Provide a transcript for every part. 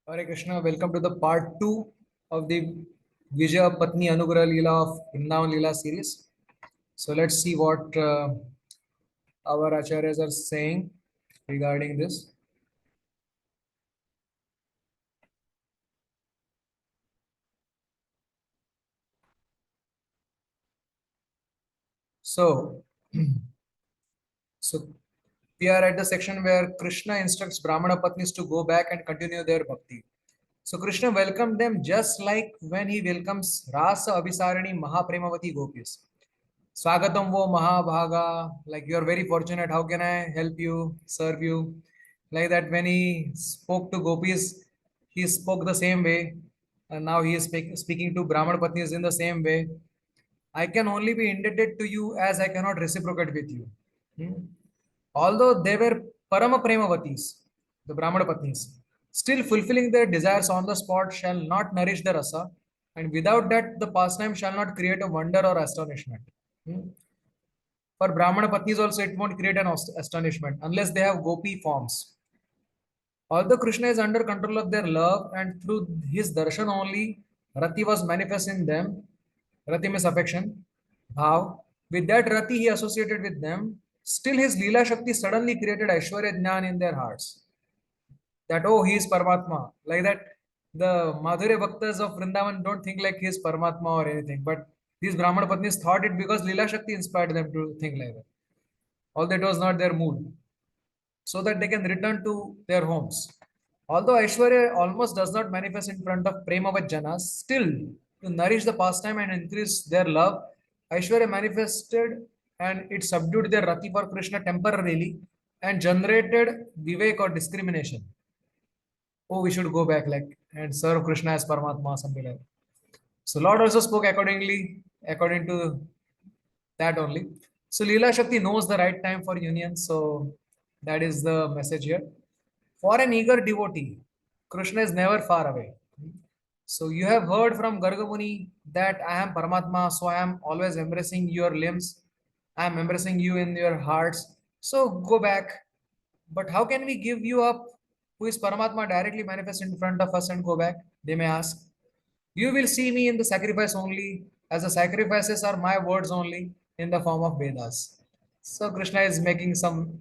Hare Krishna, welcome to the part 2 of the Dvija Patni Anugraha Lila of Vrindavan Lila series. So let's see what our acharyas are saying regarding this. So, so we are at the section where Krishna instructs Brahmana Patnis to go back and continue their bhakti. So Krishna welcomed them just like when he welcomes Rasa Abhisarani Mahapremavati Gopis. Swagatam wo Mahabhaga, like you are very fortunate. How can I help you, serve you? Like that, when he spoke to gopis, he spoke the same way, and now he is speaking to Brahman Patnis in the same way. I can only be indebted to you as I cannot reciprocate with you. Hmm. Although they were Parama Premavatis, the Brahmana Patnis, still fulfilling their desires on the spot shall not nourish the rasa, and without that, the pastime shall not create a wonder or astonishment. Hmm. For Brahmana Patnis also, it won't create an astonishment unless they have gopi forms. Although Krishna is under control of their love and through his darshan only, Rati was manifest in them. Rati means affection, bhav. With that Rati he associated with them. Still his Leela Shakti suddenly created Aishwarya Jnan in their hearts. That, oh, he is Paramatma. Like that, the Madhurya Bhaktas of Vrindavan don't think like he is Paramatma or anything. But these Brahmana Patnis thought it because Leela Shakti inspired them to think like that. Although it was not their mood, so that they can return to their homes. Although Aishwarya almost does not manifest in front of Premavat Janas, still to nourish the pastime and increase their love, Aishwarya manifested and it subdued their Rati for Krishna temporarily and generated Vivek or discrimination. Oh, we should go back like and serve Krishna as Paramatma, something like that. So Lord also spoke accordingly, according to that only. So Leela Shakti knows the right time for union. So that is the message here. For an eager devotee, Krishna is never far away. So you have heard from Gargamuni that I am Paramatma, so I am always embracing your limbs. I am embracing you in your hearts. So go back. But how can we give you up, who is Paramatma, directly manifest in front of us and go back? They may ask. You will see me in the sacrifice only, as the sacrifices are my words only in the form of Vedas. So Krishna is making some,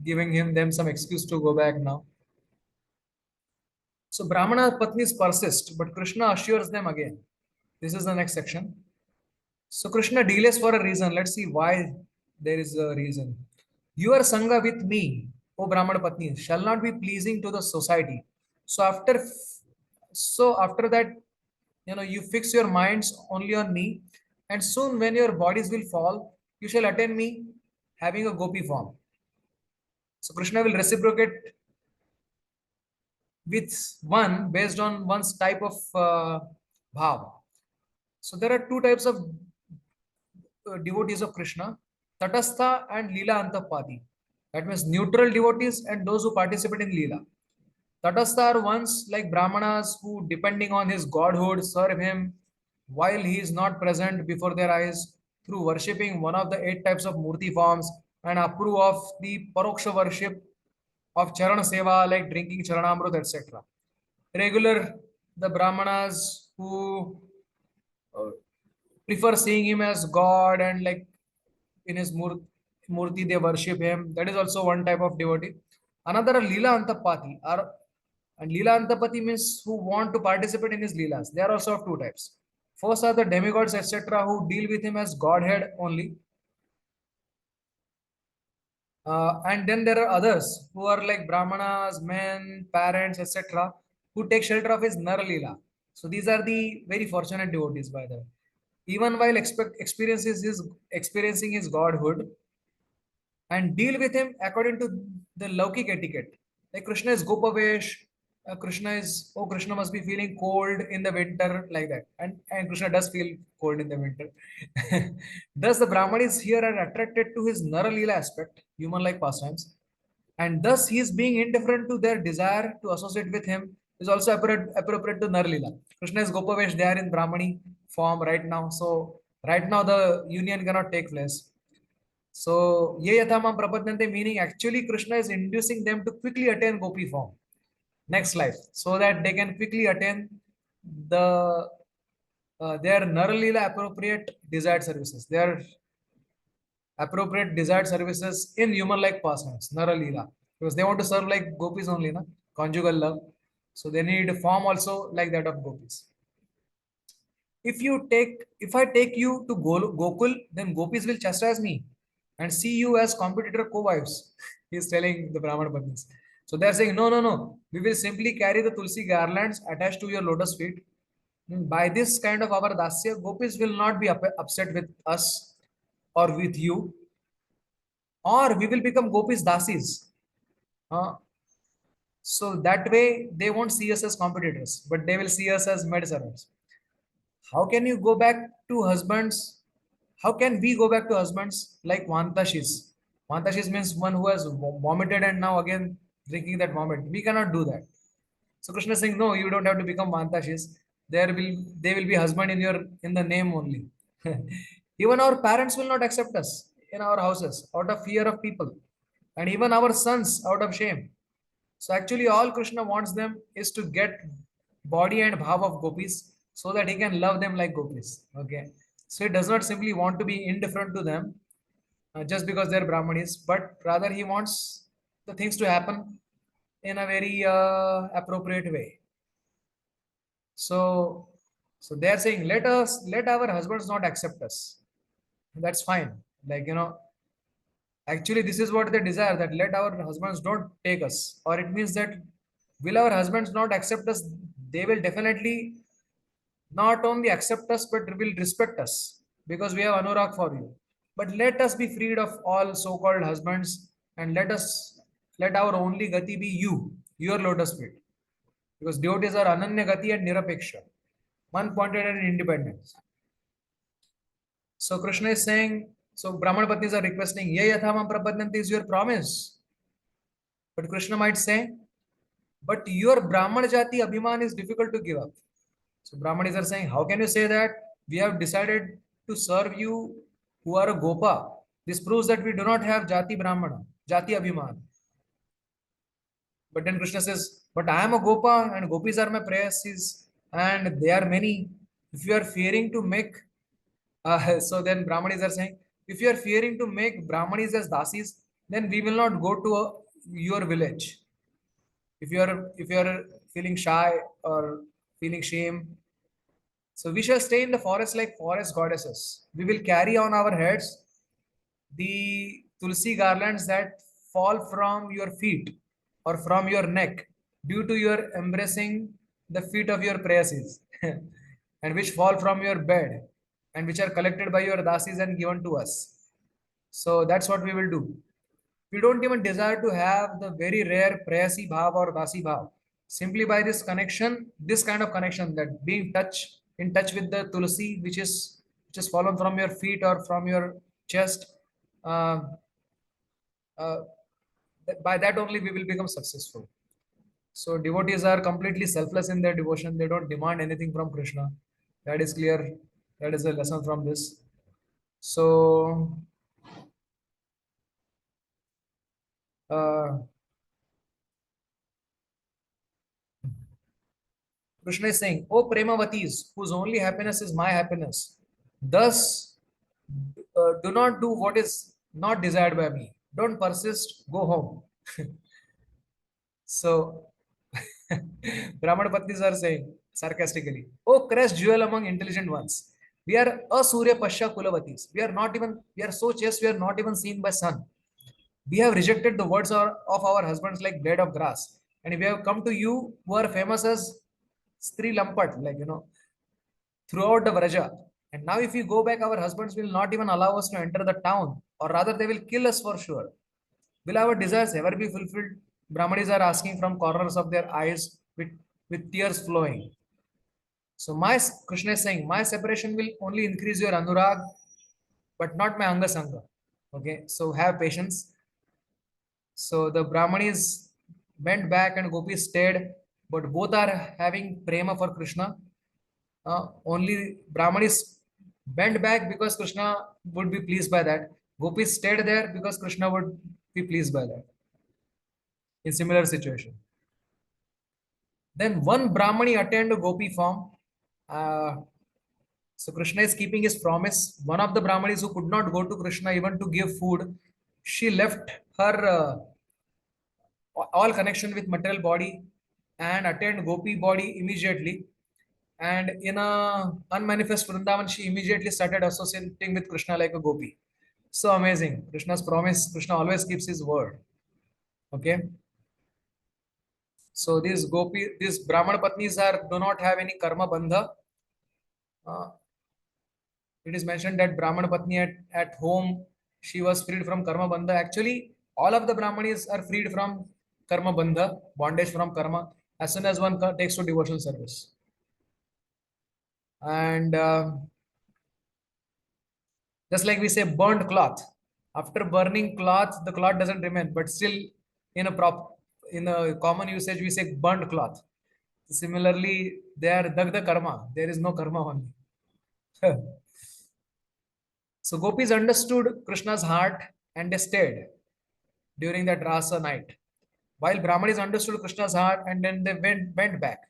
giving him them some excuse to go back now. So Brahmana Patnis persist, but Krishna assures them again. This is the next section. So Krishna delays for a reason. Let's see why there is a reason. Your Sangha with me, O Brahmana Patni, shall not be pleasing to the society. So after that, you fix your minds only on me, and soon when your bodies will fall, you shall attain me having a gopi form. So Krishna will reciprocate with one based on one's type of bhav. So there are two types of devotees of Krishna, Tatastha and Lila Antapati. That means neutral devotees and those who participate in Lila. Tatastha are ones like Brahmanas who, depending on his godhood, serve him while he is not present before their eyes through worshipping one of the 8 types of Murti forms and approve of the Paroksha worship of Charana Seva like drinking Charanamrut, etc. Regular, the Brahmanas who uh, prefer seeing him as God and like in his murti they worship him. That is also one type of devotee. Another are Lila Antapati are and Lila Antapati means who want to participate in his Leelas. They are also of two types. First are the demigods, etc., who deal with him as Godhead only. And then there are others who are like Brahmanas, men, parents, etc., who take shelter of his Nar Leela. So these are the very fortunate devotees, by the way. Even while experiencing his godhood, and deal with him according to the Laukik etiquette. Like Krishna is Gopavesh, Krishna must be feeling cold in the winter, like that. And Krishna does feel cold in the winter. Thus, the Brahmanis here are attracted to his Nara Leela aspect, human like pastimes, and thus he is being indifferent to their desire to associate with him is also appropriate to Nar Leela. Krishna is Gopavesh, they are in Brahmani form right now. So, right now, the union cannot take place. So, ye yathamam prapadyante, meaning actually Krishna is inducing them to quickly attain gopi form. next life, so that they can quickly attain the their Naralila appropriate desired services. Their appropriate desired services in human-like pastimes, Naralila, because they want to serve like gopis only, na? Conjugal love. So they need a form also like that of gopis. If I take you to Gokul, then gopis will chastise me and see you as competitor co-wives. He is telling the Brahmana Patnis. So they are saying, no, no, no. We will simply carry the tulsi garlands attached to your lotus feet. By this kind of our dasya, gopis will not be upset with us or with you, or we will become gopis dasis. Uh, so that way they won't see us as competitors, but they will see us as maid servants. How can you go back to husbands? How can we go back to husbands like Vantashis? Vantashis means one who has vomited and now again drinking that vomit. We cannot do that. So Krishna is saying, no, you don't have to become Vantashis. They will be husband in the name only. Even our parents will not accept us in our houses out of fear of people, and even our sons out of shame. So actually, all Krishna wants them is to get body and bhav of gopis so that he can love them like gopis. Okay. So he does not simply want to be indifferent to them just because they're Brahmanis, but rather he wants the things to happen in a very appropriate way. So, so they're saying, let our husbands not accept us. That's fine. Like, actually, this is what they desire, that let our husbands don't take us. Or it means that will our husbands not accept us? They will definitely not only accept us, but will respect us because we have anurag for you. But let us be freed of all so-called husbands and let our only gati be you, your lotus feet. Because devotees are ananya gati and nirapeksha, one-pointed and independent. So Krishna is saying, so Brahmana Patnis are requesting, Ye yathamam prapadnanti is your promise. But Krishna might say, but your Brahmana Jati Abhiman is difficult to give up. So Brahmanis are saying, how can you say that? We have decided to serve you who are a Gopa. This proves that we do not have Jati Brahmana, Jati Abhiman. But then Krishna says, but I am a Gopa and Gopis are my prayas and they are many. If you are fearing to make, so then Brahmanis are saying, if you are fearing to make Brahmanis as dasis, then we will not go to your village. If you are feeling shy or feeling shame, so we shall stay in the forest like forest goddesses. We will carry on our heads the tulsi garlands that fall from your feet or from your neck due to your embracing the feet of your preyasis and which fall from your bed and which are collected by your dasis and given to us. So that's what we will do. We don't even desire to have the very rare prayasi bhav or dasi bhav. Simply by this connection, this kind of connection, that being in touch with the tulsi, which is fallen from your feet or from your chest, uh, uh, by that only we will become successful. So devotees are completely selfless in their devotion. They don't demand anything from Krishna. That is clear. That is a lesson from this. So uh, Krishna is saying, "O Premavatis, whose only happiness is my happiness, thus do not do what is not desired by me. Don't persist, go home." So, Brahmana Patnis are saying sarcastically, "Oh, crest jewel among intelligent ones. We are Asurya Pasha Kulavatis. We are so chaste, we are not even seen by sun. We have rejected the words of our husbands like blade of grass. And we have come to you who are famous as Stri Lampat, throughout the Vraja. And now, if we go back, our husbands will not even allow us to enter the town, or rather, they will kill us for sure. Will our desires ever be fulfilled? Brahmanis are asking from corners of their eyes with tears flowing. So, Krishna is saying, my separation will only increase your anurag, but not my anga sangha. Okay, so have patience. So the Brahmanis went back and Gopis stayed, but both are having prema for Krishna. Only Brahmanis went back because Krishna would be pleased by that. Gopis stayed there because Krishna would be pleased by that. In similar situation. Then one Brahmani attained gopi form. Uh, so Krishna is keeping his promise. One of the Brahmanis who could not go to Krishna even to give food, she left her all connection with material body and attained gopi body immediately. And in a unmanifest Vrindavan, she immediately started associating with Krishna like a gopi. So amazing. Krishna's promise, Krishna always keeps his word. Okay. So these Brahmana Patnis do not have any karma bandha. Uh, it is mentioned that Brahmana Patni at home, she was freed from karma bandha. Actually, all of the Brahmanis are freed from karma bandha, bondage from karma, as soon as one takes to devotional service. And just like we say burned cloth, after burning cloth the cloth doesn't remain, but still in a prop in a common usage we say burned cloth. Similarly, they are dagda karma, there is no karma only. So gopis understood Krishna's heart and they stayed during that rasa night, while brahmanis understood Krishna's heart and then they went back.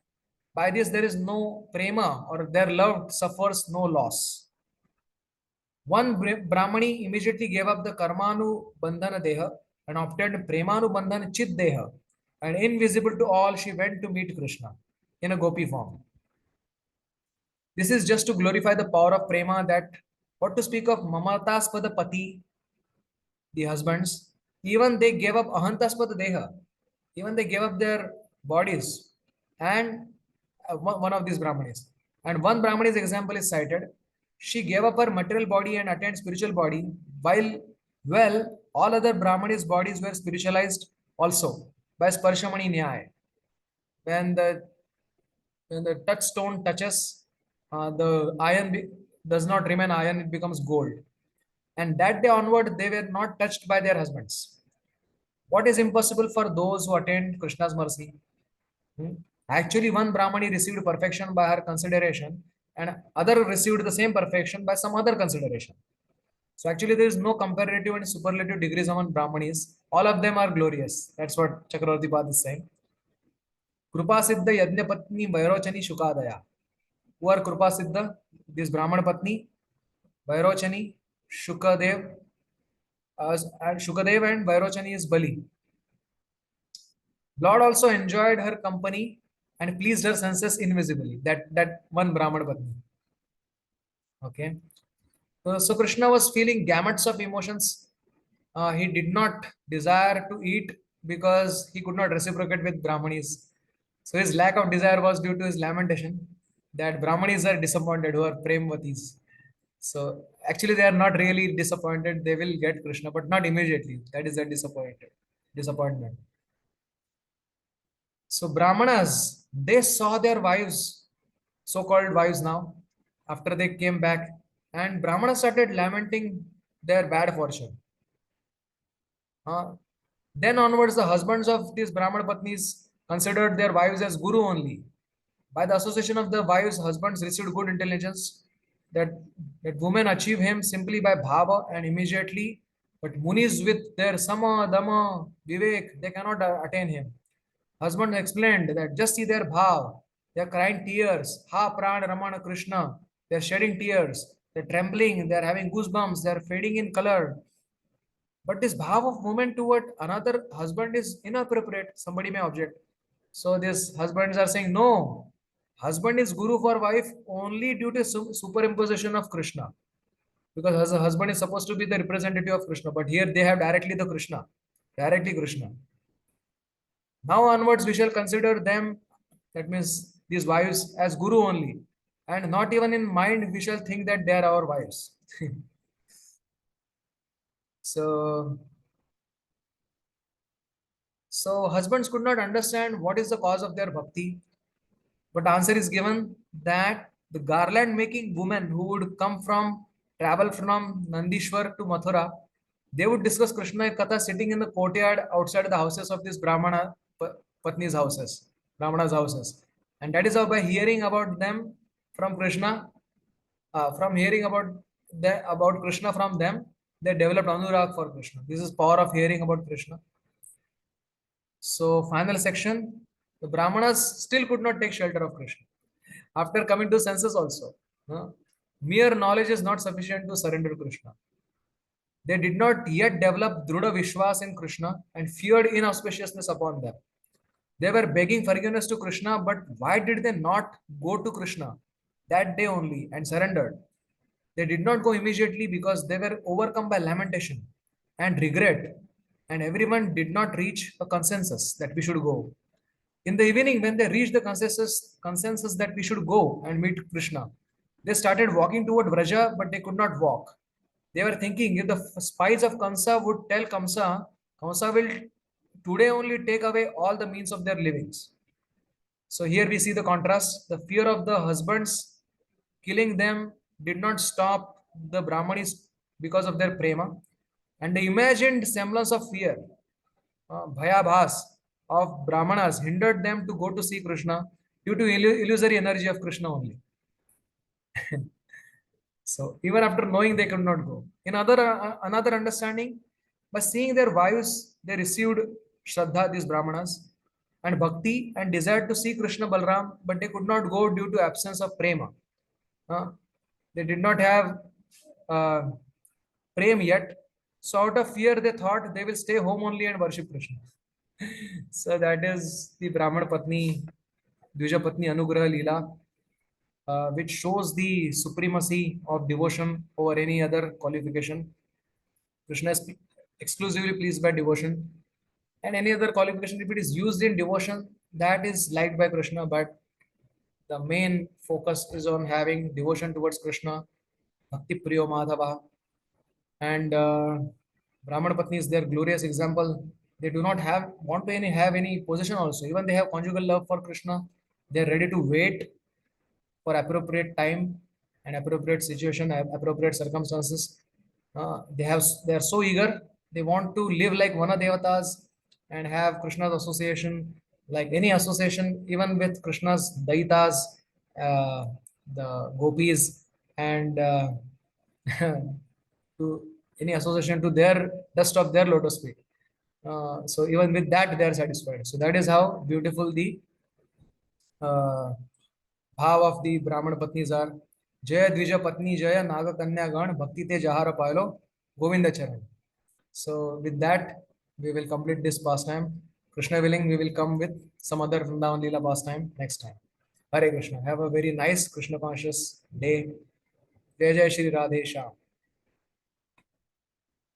By this there is no prema, or their love suffers no loss. One Brahmani immediately gave up the Karmanu Bandhana Deha and obtained Premanu Bandhana Chit Deha. And invisible to all, she went to meet Krishna in a gopi form. This is just to glorify the power of Prema, that what to speak of Mamataspada Pati, the husbands, even they gave up Ahantaspada Deha, even they gave up their bodies. And one of these Brahmanis. And one Brahmani's example is cited. She gave up her material body and attained spiritual body, while, well, all other Brahmanis' bodies were spiritualized also by Sparshamani Nyaya. When the when the touchstone touches, the iron does not remain iron, it becomes gold. And that day onward, they were not touched by their husbands. What is impossible for those who attained Krishna's mercy? Hmm. Actually, one Brahmani received perfection by her consideration, and other received the same perfection by some other consideration. So actually, there is no comparative and superlative degrees among Brahmanis. All of them are glorious. That's what Chakravarti Pad is saying. Krupa Siddha Yajna Patni Vairochani Shukadaya. Who are Krupa Siddha? This Brahmana Patni, Vairochani, Shukadev, and Shukadev and Vairochani is Bali. Lord also enjoyed her company and pleased her senses invisibly. That one Brahmana Patni. Okay. So Krishna was feeling gamuts of emotions. He did not desire to eat because he could not reciprocate with Brahmanis. So his lack of desire was due to his lamentation that Brahmanis are disappointed who are Premvatis. So actually they are not really disappointed. They will get Krishna, but not immediately. That is a disappointment. So Brahmanas, they saw their wives, so-called wives now, after they came back, and Brahmanas started lamenting their bad fortune. Then onwards, the husbands of these Brahmana Patnis considered their wives as guru only. By the association of the wives, husbands received good intelligence that, that women achieve him simply by bhava and immediately, but munis with their sama, dama, vivek, they cannot attain him. Husband explained that just see their bhav, they are crying tears, ha pran ramana Krishna, they are shedding tears, they are trembling, they are having goosebumps, they are fading in color, but this bhav of movement toward another husband is inappropriate. Somebody may object. So these husbands are saying, no, husband is guru for wife only due to superimposition of Krishna. Because as a husband is supposed to be the representative of Krishna, but here they have directly the Krishna, directly Krishna. Now onwards, we shall consider them, that means these wives, as guru only. And not even in mind, we shall think that they are our wives. So So husbands could not understand what is the cause of their bhakti, but answer is given that the garland making women who would come from travel from Nandishwar to Mathura, they would discuss Krishna Katha sitting in the courtyard outside the houses of these Patni's houses, Brahmana's houses. And that is how by hearing about them from Krishna, from hearing about Krishna from them, they developed anugraha for Krishna. This is power of hearing about Krishna. So final section. The Brahmanas still could not take shelter of Krishna. After coming to senses also, mere knowledge is not sufficient to surrender to Krishna. They did not yet develop Druda Vishwas in Krishna and feared inauspiciousness upon them. They were begging forgiveness to Krishna, but why did they not go to Krishna that day only and surrendered? They did not go immediately because they were overcome by lamentation and regret, and everyone did not reach a consensus that we should go. In the evening, when they reached the consensus that we should go and meet Krishna, they started walking toward Vraja, but they could not walk. They were thinking if the spies of Kamsa would tell Kamsa, Kamsa will today only take away all the means of their livings. So here we see the contrast. The fear of the husbands killing them did not stop the Brahmanis because of their prema. And the imagined semblance of fear, bhayabhas of Brahmanas hindered them to go to see Krishna due to illusory energy of Krishna only. So even after knowing they could not go. In another understanding, by seeing their wives, they received Shraddha, these Brahmanas, and Bhakti and desired to see Krishna Balram, but they could not go due to absence of prema. They did not have uh, prem yet. So out of fear, they thought they will stay home only and worship Krishna. So that is the Brahman Patni, Dvija Patni Anugraha Lila, which shows the supremacy of devotion over any other qualification. Krishna is exclusively pleased by devotion, and any other qualification, if it is used in devotion, that is liked by Krishna. But the main focus is on having devotion towards Krishna, Bhakti Priyo Madhava, and Brahman Patni is their glorious example. They do not have any position also. Even they have conjugal love for Krishna. They are ready to wait for appropriate time and appropriate situation, appropriate circumstances. They are so eager. They want to live like Vana Devatas and have Krishna's association, like any association, even with Krishna's Daitas, uh, the gopis, and to any association to their dust of their lotus feet. So even with that, they are satisfied. So that is how beautiful the uh, भाव of the Brahman Patnis are. Jaya Dvija Patni Jaya Naga Kanya Gan Bhakti Te Jahara Pailo Govinda Charan. So with that, we will complete this pastime. Krishna willing, we will come with some other Vrindavan Leela pastime next time. Hare Krishna. Have a very nice Krishna conscious day. Jai Jai Shri Radhe Shyam.